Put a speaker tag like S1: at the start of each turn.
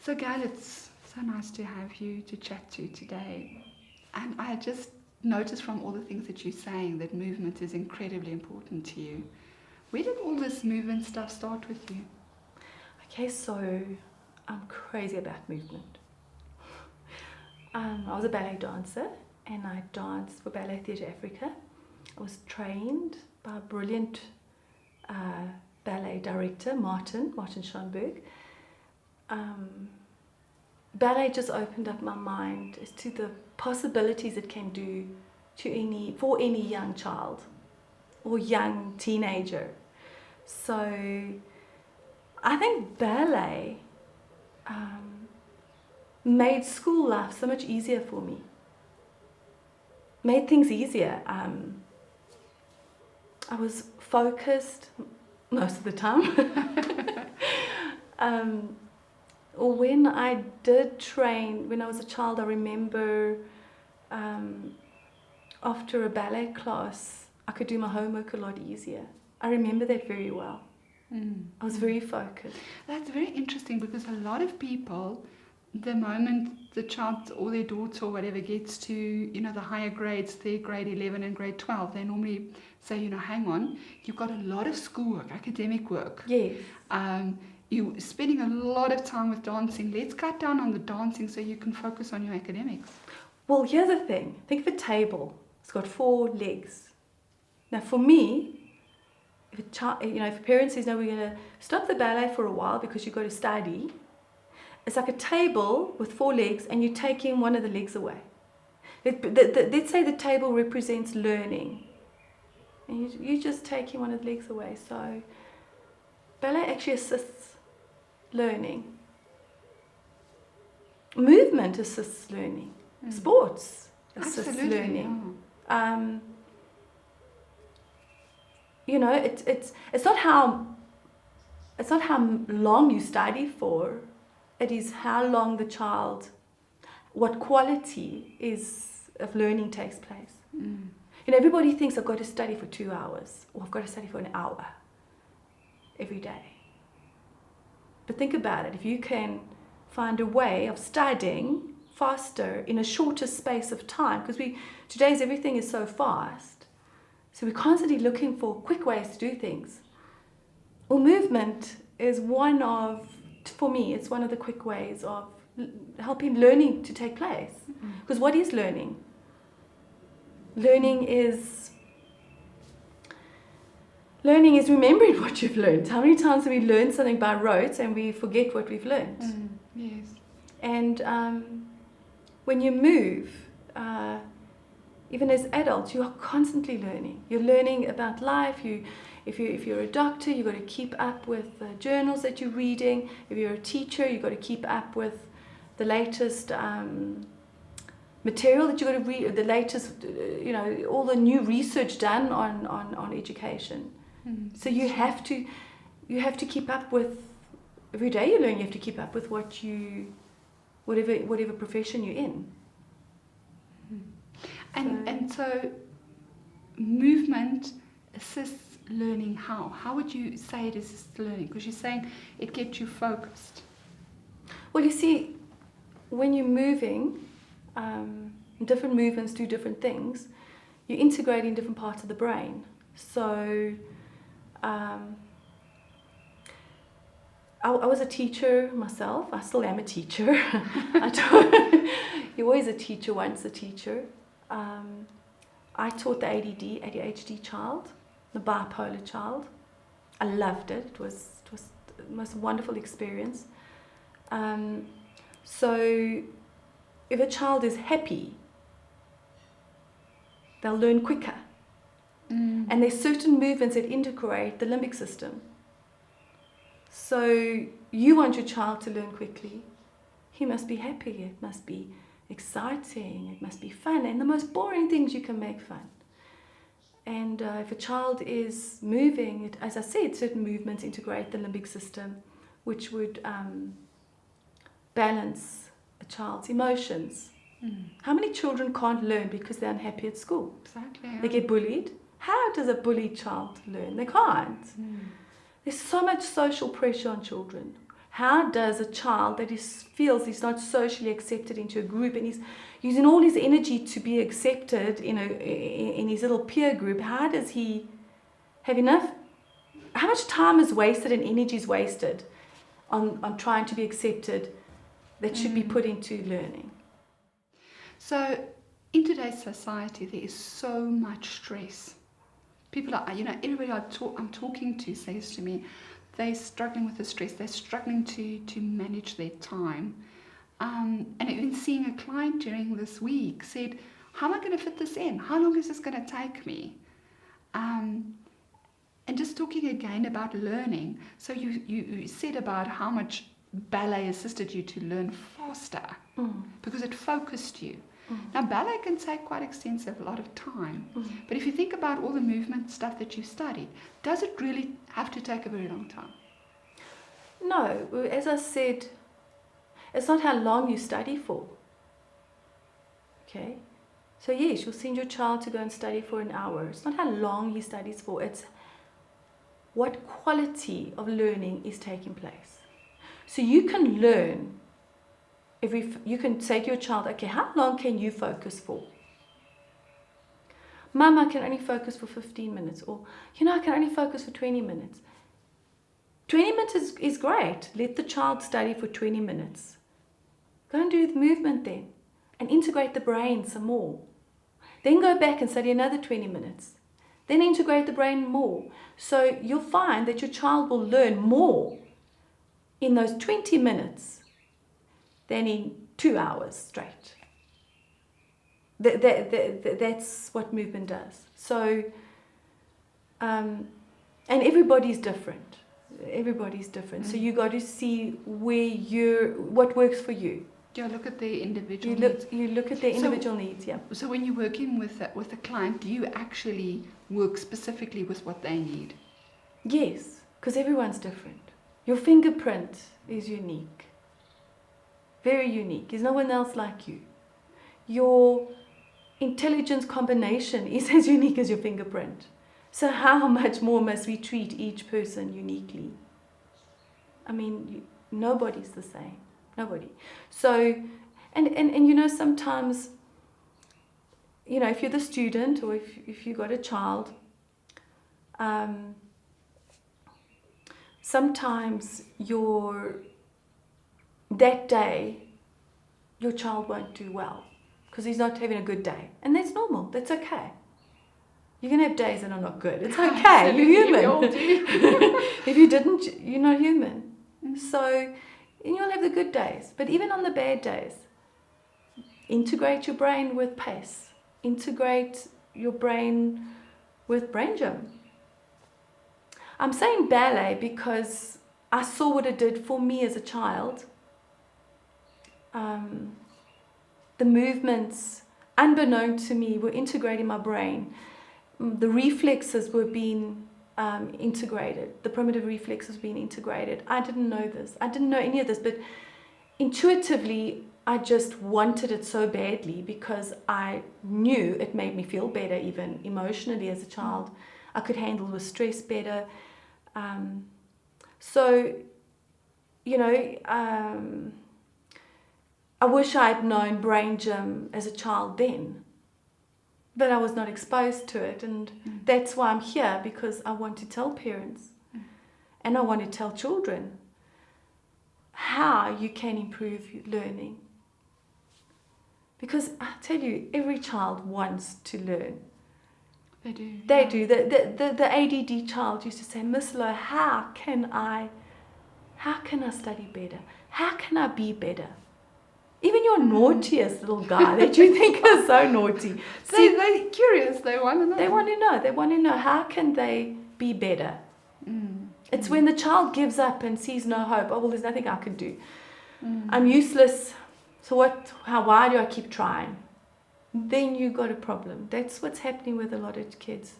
S1: So Gail, it's so nice to have you to chat to today. And I just noticed from all the things that you're saying that movement is incredibly important to you. Where did all this movement stuff start with you?
S2: Okay, so I'm crazy about movement. I was a ballet dancer and I danced for Ballet Theatre Africa. I was trained by a brilliant ballet director, Martin Schoenberg. Ballet just opened up my mind as to the possibilities it can do for any young child or young teenager. So I think ballet made school life so much easier for me. Made things easier. I was focused most of the time. When I did train, when I was a child, I remember after a ballet class, I could do my homework a lot easier. I remember that very well. I was very focused.
S1: That's very interesting because a lot of people, the moment the child or their daughter or whatever gets to, the higher grades, their grade 11 and grade 12, they normally say, hang on, you've got a lot of schoolwork, academic work.
S2: Yes.
S1: You're spending a lot of time with dancing. Let's cut down on the dancing so you can focus on your academics.
S2: Well, here's the thing. Think of a table. It's got 4 legs. Now, for me, if parents says, no, we're going to stop the ballet for a while because you've got to study, it's like a table with 4 legs and you're taking one of the legs away. Let's say the table represents learning. And you're just taking one of the legs away. So ballet actually assists learning. Movement assists learning. Sports assists
S1: Absolutely,
S2: learning.
S1: yeah.
S2: It's not how long you study for. It is how long the child, what quality of learning takes place. Everybody thinks I've got to study for 2 hours or I've got to study for an hour every day. But think about it. If you can find a way of studying faster in a shorter space of time, because today's everything is so fast, so we're constantly looking for quick ways to do things. Well, movement is for me, it's one of the quick ways of helping learning to take place. Because what is learning? Learning is remembering what you've learned. How many times have we learned something by rote and we forget what we've learned?
S1: Yes.
S2: And when you move, even as adults, you are constantly learning. You're learning about life. If you're a doctor, you've got to keep up with the journals that you're reading. If you're a teacher, you've got to keep up with the latest material that you've got to read, the latest, all the new research done on education. So you have to keep up with, every day you learn, you have to keep up with whatever profession you're in.
S1: And so movement assists learning how? How would you say it assists learning? Because you're saying it gets you focused.
S2: Well, you see, when you're moving, different movements do different things. You're integrating different parts of the brain. So I was a teacher myself. I still am a teacher. You're always a teacher once a teacher. I taught the ADHD child, the bipolar child. I loved it. It was the most wonderful experience. So if a child is happy, they'll learn quicker. And there's certain movements that integrate the limbic system. So you want your child to learn quickly. He must be happy. It must be exciting. It must be fun. And the most boring things you can make fun. And if a child is moving, as I said, certain movements integrate the limbic system, which would balance a child's emotions. How many children can't learn because they're unhappy at school?
S1: Exactly.
S2: They get bullied. How does a bullied child learn? They can't. There's so much social pressure on children. How does a child that feels he's not socially accepted into a group and he's using all his energy to be accepted in his little peer group, how does he have enough? How much time is wasted and energy is wasted on trying to be accepted that should be put into learning?
S1: So in today's society, there is so much stress. People are, everybody I'm talking to says to me, they're struggling with the stress. They're struggling to manage their time. And even seeing a client during this week said, how am I going to fit this in? How long is this going to take me? And just talking again about learning. So you said about how much ballet assisted you to learn faster because it focused you. Now, ballet can take quite a lot of time. But if you think about all the movement stuff that you studied, does it really have to take a very long time?
S2: No. As I said, it's not how long you study for. Okay? So yes, you'll send your child to go and study for an hour. It's not how long he studies for. It's what quality of learning is taking place. So you can learn. You can say to your child, okay, how long can you focus for? Mum, I can only focus for 15 minutes. Or, I can only focus for 20 minutes. 20 minutes is great. Let the child study for 20 minutes. Go and do the movement then. And integrate the brain some more. Then go back and study another 20 minutes. Then integrate the brain more. So you'll find that your child will learn more in those 20 minutes than in 2 hours straight. That's what movement does. So, and everybody's different. Everybody's different. So you got to see what works for you.
S1: Yeah, look at the individual needs.
S2: You look at their individual needs, yeah.
S1: So when you're working with a client, do you actually work specifically with what they need?
S2: Yes, because everyone's different. Your fingerprint is unique. Very unique. There's no one else like you. Your intelligence combination is as unique as your fingerprint. So how much more must we treat each person uniquely? I mean, nobody's the same. Nobody. So, and sometimes, if you're the student or if you got a child, sometimes that day, your child won't do well because he's not having a good day. And that's normal. That's okay. You're going to have days that are not good. It's okay. You're human.
S1: We all do.
S2: If you didn't, you're not human. So, and you'll have the good days. But even on the bad days, integrate your brain with pace. Integrate your brain with brain gym. I'm saying ballet because I saw what it did for me as a child. The movements, unbeknown to me, were integrating my brain. The reflexes were being integrated. The primitive reflexes being integrated. I didn't know this. I didn't know any of this, but intuitively, I just wanted it so badly because I knew it made me feel better, even emotionally as a child. I could handle the stress better. I wish I had known brain gym as a child then, but I was not exposed to it, and that's why I'm here, because I want to tell parents and I want to tell children how you can improve learning. Because I tell you, every child wants to learn.
S1: They do.
S2: They do. The ADD child used to say, Miss Lowe, how can I study better? How can I be better? Even your naughtiest little guy that you think is so naughty.
S1: They're curious. They want to know.
S2: They want to know. They want to know how can they be better. It's when the child gives up and sees no hope. Oh, well, there's nothing I can do. I'm useless. So why do I keep trying? Then you got a problem. That's what's happening with a lot of kids.